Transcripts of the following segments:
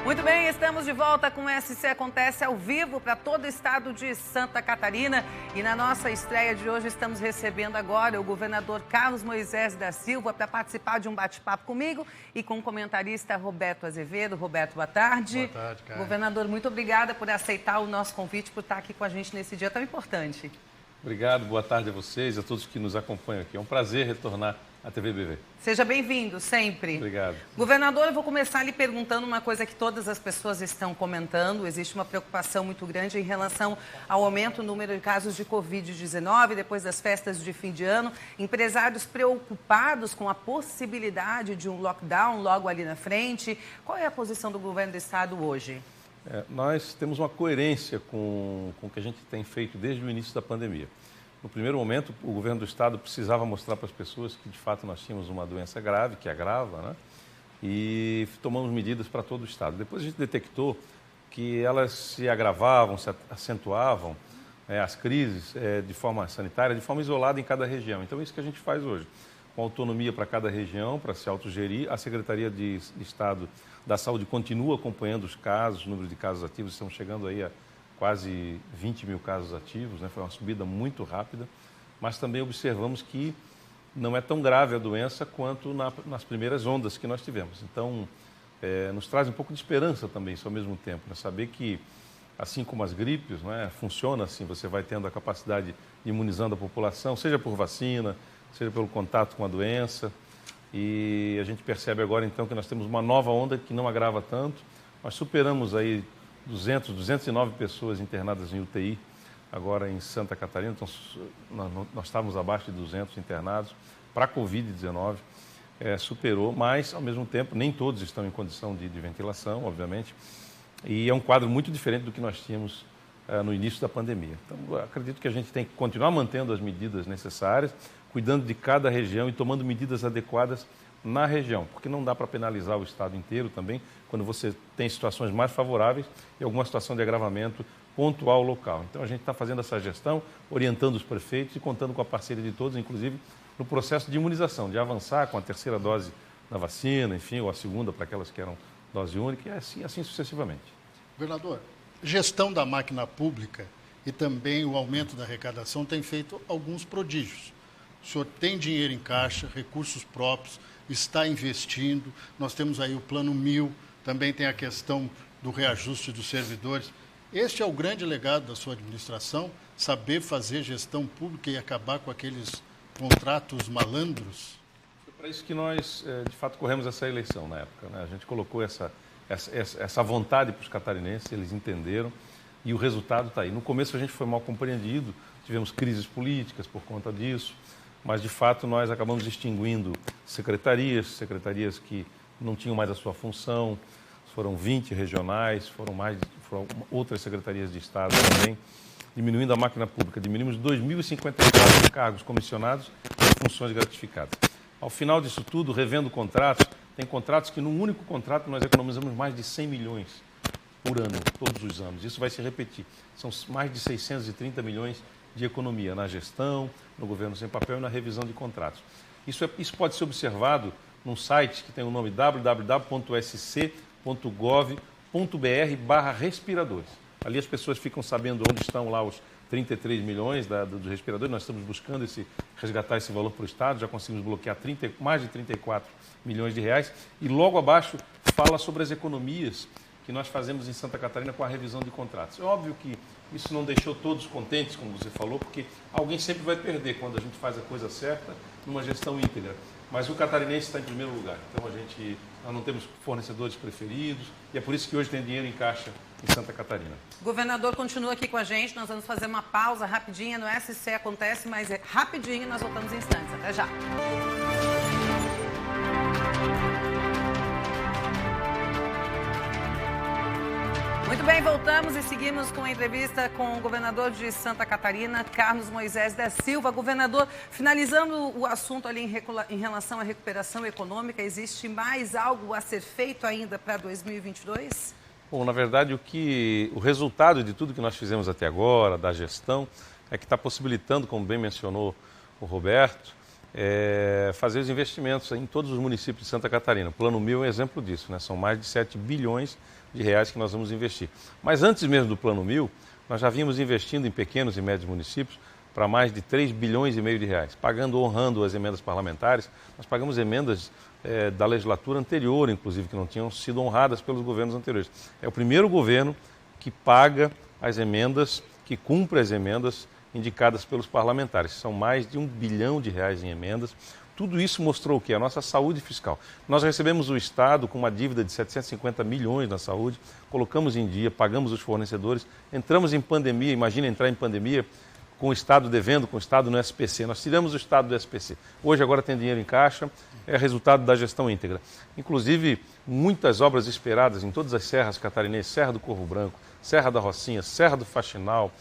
Muito bem, estamos de volta com o SC Acontece ao vivo para todo o estado de Santa Catarina. E na nossa estreia de hoje estamos recebendo agora o governador Carlos Moisés da Silva para participar de um bate-papo comigo e com o comentarista Roberto Azevedo. Roberto, boa tarde. Boa tarde, cara. Governador, muito obrigada por aceitar o nosso convite, por estar aqui com a gente nesse dia tão importante. Obrigado, boa tarde a vocês e a todos que nos acompanham aqui. É um prazer retornar à TV BV. Seja bem-vindo, sempre. Obrigado. Governador, eu vou começar lhe perguntando uma coisa que todas as pessoas estão comentando. Existe uma preocupação muito grande em relação ao aumento do número de casos de Covid-19 depois das festas de fim de ano. Empresários preocupados com a possibilidade de um lockdown logo ali na frente. Qual é a posição do governo do estado hoje? Nós temos uma coerência com o que a gente tem feito desde o início da pandemia. No primeiro momento, o governo do estado precisava mostrar para as pessoas que, de fato, nós tínhamos uma doença grave, que agrava, né? E tomamos medidas para todo o estado. Depois a gente detectou que elas se agravavam, se acentuavam, as crises de forma sanitária, de forma isolada em cada região. Então, é isso que a gente faz hoje. Com autonomia para cada região, para se autogerir. A Secretaria de Estado da Saúde continua acompanhando os casos, o número de casos ativos. Estamos chegando aí a quase 20 mil casos ativos, né? Foi uma subida muito rápida, mas também observamos que não é tão grave a doença quanto nas primeiras ondas que nós tivemos. Então, nos traz um pouco de esperança também, isso ao mesmo tempo, né? Saber que, assim como as gripes, né, funciona assim, você vai tendo a capacidade de imunizando a população, seja por vacina, seja pelo contato com a doença, e a gente percebe agora então que nós temos uma nova onda que não agrava tanto. Nós superamos aí 209 pessoas internadas em UTI, agora em Santa Catarina, então nós estávamos abaixo de 200 internados para a Covid-19, superou, mas ao mesmo tempo nem todos estão em condição de ventilação, obviamente, e é um quadro muito diferente do que nós tínhamos no início da pandemia. Então, acredito que a gente tem que continuar mantendo as medidas necessárias, cuidando de cada região e tomando medidas adequadas na região, porque não dá para penalizar o estado inteiro também, quando você tem situações mais favoráveis e alguma situação de agravamento pontual local. Então a gente está fazendo essa gestão, orientando os prefeitos e contando com a parceria de todos, inclusive no processo de imunização, de avançar com a terceira dose da vacina, enfim, ou a segunda para aquelas que eram dose única, e assim sucessivamente. Governador, gestão da máquina pública e também o aumento da arrecadação tem feito alguns prodígios. O senhor tem dinheiro em caixa, recursos próprios, está investindo, nós temos aí o Plano 1000, também tem a questão do reajuste dos servidores. Este é o grande legado da sua administração, saber fazer gestão pública e acabar com aqueles contratos malandros? Foi para isso que nós, de fato, corremos essa eleição na época, né? A gente colocou essa vontade para os catarinenses, eles entenderam, e o resultado está aí. No começo a gente foi mal compreendido, tivemos crises políticas por conta disso, mas, de fato, nós acabamos extinguindo secretarias que não tinham mais a sua função, foram 20 regionais, foram outras secretarias de Estado também, diminuindo a máquina pública, diminuímos 2.054 cargos comissionados e funções gratificadas. Ao final disso tudo, revendo contratos, tem contratos que, num único contrato, nós economizamos mais de 100 milhões por ano, todos os anos. Isso vai se repetir. São mais de 630 milhões de economia na gestão, no governo sem papel e na revisão de contratos. Isso pode ser observado num site que tem o nome www.sc.gov.br/respiradores. Ali as pessoas ficam sabendo onde estão lá os 33 milhões dos respiradores. Nós estamos buscando resgatar esse valor para o Estado, já conseguimos bloquear mais de 34 milhões de reais. E logo abaixo fala sobre as economias que nós fazemos em Santa Catarina com a revisão de contratos. É óbvio que isso não deixou todos contentes, como você falou, porque alguém sempre vai perder quando a gente faz a coisa certa numa gestão íntegra. Mas o catarinense está em primeiro lugar. Então nós não temos fornecedores preferidos e é por isso que hoje tem dinheiro em caixa em Santa Catarina. O governador continua aqui com a gente, nós vamos fazer uma pausa rapidinha no SC Acontece, mas é rapidinho e nós voltamos em instantes. Até já. Muito bem, voltamos e seguimos com a entrevista com o governador de Santa Catarina, Carlos Moisés da Silva. Governador, finalizando o assunto ali em relação à recuperação econômica, existe mais algo a ser feito ainda para 2022? Bom, na verdade, o resultado de tudo que nós fizemos até agora, da gestão, é que está possibilitando, como bem mencionou o Roberto, fazer os investimentos em todos os municípios de Santa Catarina. O Plano 1000 é um exemplo disso, né? São mais de 7 bilhões de reais que nós vamos investir. Mas antes mesmo do Plano 1000, nós já vínhamos investindo em pequenos e médios municípios para mais de 3 bilhões e meio de reais, honrando as emendas parlamentares. Nós pagamos emendas da legislatura anterior, inclusive, que não tinham sido honradas pelos governos anteriores. É o primeiro governo que paga as emendas, que cumpre as emendas indicadas pelos parlamentares. São mais de 1 bilhão de reais em emendas. Tudo isso mostrou o quê? A nossa saúde fiscal. Nós recebemos o Estado com uma dívida de 750 milhões na saúde, colocamos em dia, pagamos os fornecedores, entramos em pandemia, imagina entrar em pandemia com o Estado devendo, com o Estado no SPC. Nós tiramos o Estado do SPC. Hoje agora tem dinheiro em caixa, é resultado da gestão íntegra. Inclusive, muitas obras esperadas em todas as serras catarinenses, Serra do Corvo Branco, Serra da Rocinha, Serra do Faxinal,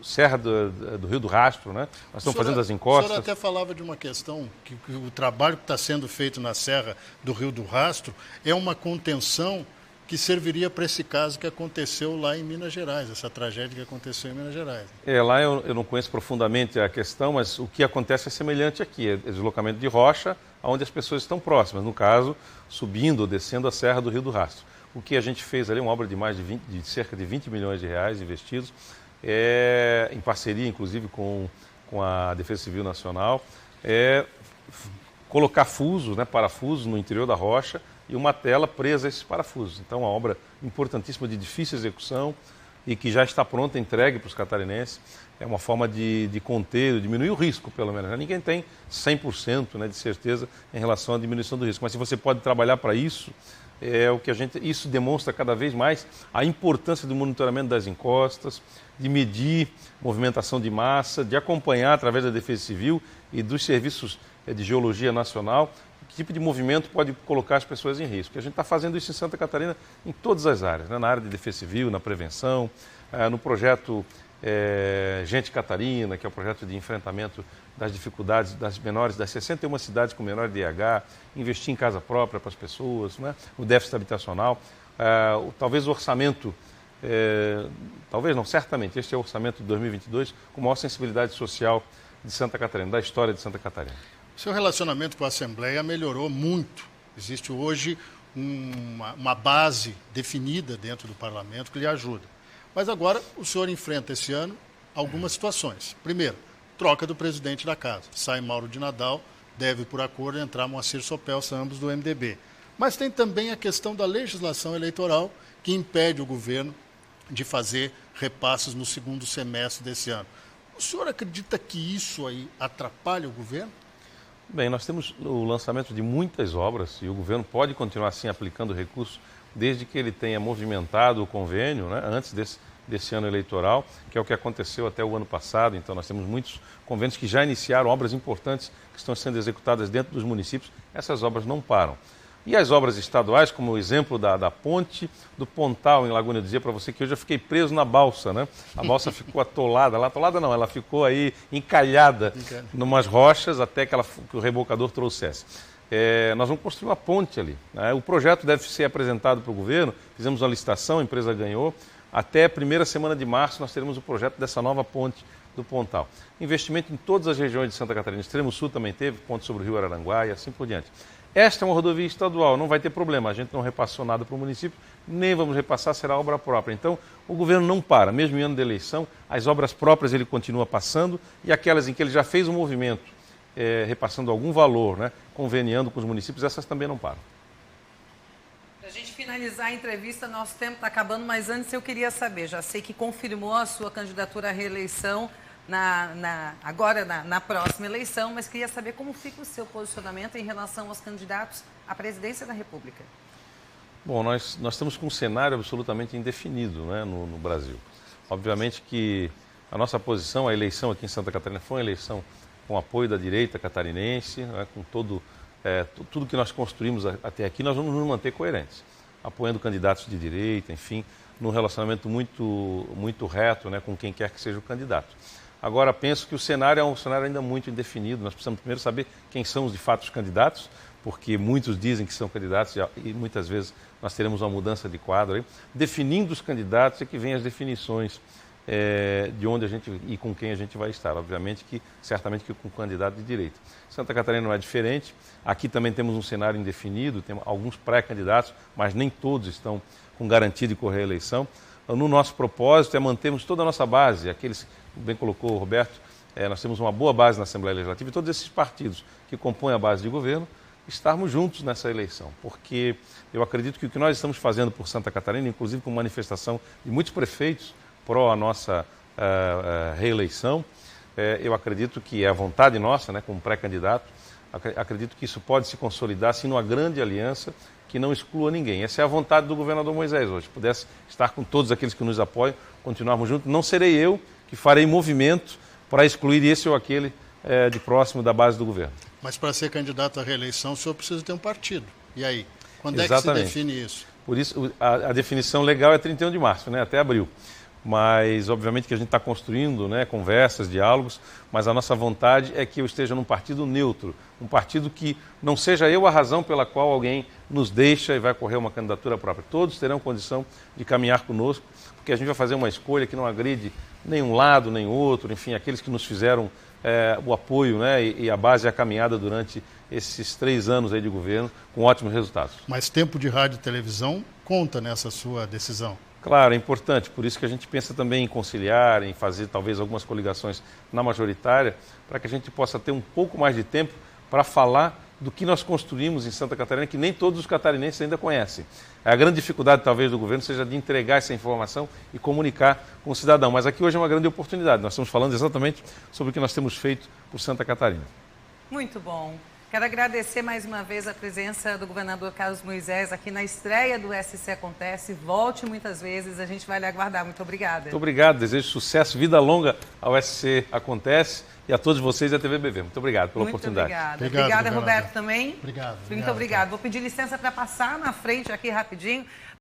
Serra do Rio do Rastro, né? Nós estamos fazendo as encostas. O senhor até falava de uma questão, que o trabalho que está sendo feito na Serra do Rio do Rastro é uma contenção que serviria para esse caso que aconteceu lá em Minas Gerais, essa tragédia que aconteceu em Minas Gerais. Lá eu não conheço profundamente a questão, mas o que acontece é semelhante aqui, é deslocamento de rocha, onde as pessoas estão próximas, no caso, subindo ou descendo a Serra do Rio do Rastro. O que a gente fez ali, uma obra de cerca de 20 milhões de reais investidos, em parceria, inclusive, com a Defesa Civil Nacional, colocar fusos, parafusos no interior da rocha e uma tela presa a esses parafusos. Então, uma obra importantíssima de difícil execução e que já está pronta, entregue para os catarinenses. É uma forma de conter, diminuir o risco, pelo menos. Ninguém tem 100% de certeza em relação à diminuição do risco, mas se você pode trabalhar para isso, isso demonstra cada vez mais a importância do monitoramento das encostas, de medir movimentação de massa, de acompanhar através da Defesa Civil e dos serviços de geologia nacional que tipo de movimento pode colocar as pessoas em risco. E a gente está fazendo isso em Santa Catarina em todas as áreas, na área de Defesa Civil, na prevenção, no projeto Gente Catarina, que é o projeto de enfrentamento das dificuldades das 61 cidades com menor DH, investir em casa própria para as pessoas, o déficit habitacional, talvez o orçamento, talvez não, certamente, este é o orçamento de 2022 com maior sensibilidade social de Santa Catarina, da história de Santa Catarina. Seu relacionamento com a Assembleia melhorou muito. Existe hoje uma base definida dentro do Parlamento que lhe ajuda. Mas agora o senhor enfrenta esse ano algumas situações. Primeiro, troca do presidente da casa. Sai Mauro de Nadal, deve por acordo entrar Moacir Sopelsa, ambos do MDB. Mas tem também a questão da legislação eleitoral que impede o governo de fazer repasses no segundo semestre desse ano. O senhor acredita que isso aí atrapalha o governo? Bem, nós temos o lançamento de muitas obras e o governo pode continuar assim aplicando recursos desde que ele tenha movimentado o convênio, antes desse ano eleitoral, que é o que aconteceu até o ano passado. Então nós temos muitos convênios que já iniciaram obras importantes que estão sendo executadas dentro dos municípios. Essas obras não param. E as obras estaduais, como o exemplo da ponte do Pontal em Laguna, eu dizia para você que hoje eu fiquei preso na balsa, A balsa ficou atolada não, ela ficou aí encalhada em umas rochas até que o rebocador trouxesse. Nós vamos construir uma ponte ali. O projeto deve ser apresentado para o governo, fizemos uma licitação, a empresa ganhou. Até a primeira semana de março nós teremos o projeto dessa nova ponte do Pontal. Investimento em todas as regiões de Santa Catarina, Extremo Sul também teve, ponte sobre o Rio Araranguá e assim por diante. Esta é uma rodovia estadual, não vai ter problema, a gente não repassou nada para o município, nem vamos repassar, será obra própria. Então, o governo não para, mesmo em ano de eleição, as obras próprias ele continua passando e aquelas em que ele já fez um movimento, repassando algum valor, conveniando com os municípios, essas também não param. Para a gente finalizar a entrevista, nosso tempo está acabando, mas antes eu queria saber, já sei que confirmou a sua candidatura à reeleição agora na próxima eleição, mas queria saber como fica o seu posicionamento em relação aos candidatos à presidência da República. Bom, nós estamos com um cenário absolutamente indefinido no Brasil. Obviamente que a nossa posição, a eleição aqui em Santa Catarina foi uma eleição com apoio da direita catarinense, com tudo que nós construímos até aqui, nós vamos nos manter coerentes, apoiando candidatos de direita, enfim, num relacionamento muito, muito reto com quem quer que seja o candidato. Agora, penso que o cenário é um cenário ainda muito indefinido. Nós precisamos primeiro saber quem são de fato os candidatos, porque muitos dizem que são candidatos e muitas vezes nós teremos uma mudança de quadro aí. Definindo os candidatos é que vem as definições de onde a gente e com quem a gente vai estar. Obviamente que, certamente que com candidato de direita. Santa Catarina não é diferente. Aqui também temos um cenário indefinido, temos alguns pré-candidatos, mas nem todos estão com garantia de correr a eleição. No nosso propósito é mantermos toda a nossa base, aqueles, bem colocou o Roberto, nós temos uma boa base na Assembleia Legislativa e todos esses partidos que compõem a base de governo, estarmos juntos nessa eleição, porque eu acredito que o que nós estamos fazendo por Santa Catarina, inclusive com manifestação de muitos prefeitos pró a nossa reeleição, eu acredito que é a vontade nossa, né, como pré-candidato, acredito que isso pode se consolidar assim numa grande aliança que não exclua ninguém. Essa é a vontade do governador Moisés hoje, pudesse estar com todos aqueles que nos apoiam, continuarmos juntos. Não serei eu que farei movimento para excluir esse ou aquele de próximo da base do governo. Mas para ser candidato à reeleição, o senhor precisa ter um partido. E aí? Quando Exatamente. É que se define isso? Por isso, a definição legal é 31 de março, né? Até abril. Mas, obviamente, que a gente está construindo, né, conversas, diálogos, mas a nossa vontade é que eu esteja num partido neutro, um partido que não seja eu a razão pela qual alguém nos deixa e vai correr uma candidatura própria. Todos terão condição de caminhar conosco, porque a gente vai fazer uma escolha que não agride nem um lado, nem outro, enfim, aqueles que nos fizeram o apoio, né, e a base e a caminhada durante esses 3 anos aí de governo, com ótimos resultados. Mas tempo de rádio e televisão conta nessa sua decisão? Claro, é importante, por isso que a gente pensa também em conciliar, em fazer talvez algumas coligações na majoritária, para que a gente possa ter um pouco mais de tempo para falar do que nós construímos em Santa Catarina, que nem todos os catarinenses ainda conhecem. A grande dificuldade talvez do governo seja de entregar essa informação e comunicar com o cidadão, mas aqui hoje é uma grande oportunidade, nós estamos falando exatamente sobre o que nós temos feito por Santa Catarina. Muito bom. Quero agradecer mais uma vez a presença do governador Carlos Moisés aqui na estreia do SC Acontece. Volte muitas vezes, a gente vai lhe aguardar. Muito obrigada. Muito obrigado, desejo sucesso, vida longa ao SC Acontece e a todos vocês e à TVBV. Muito obrigado pela oportunidade. Obrigada, Roberto, também. Obrigado. Muito obrigado. Vou pedir licença para passar na frente aqui rapidinho.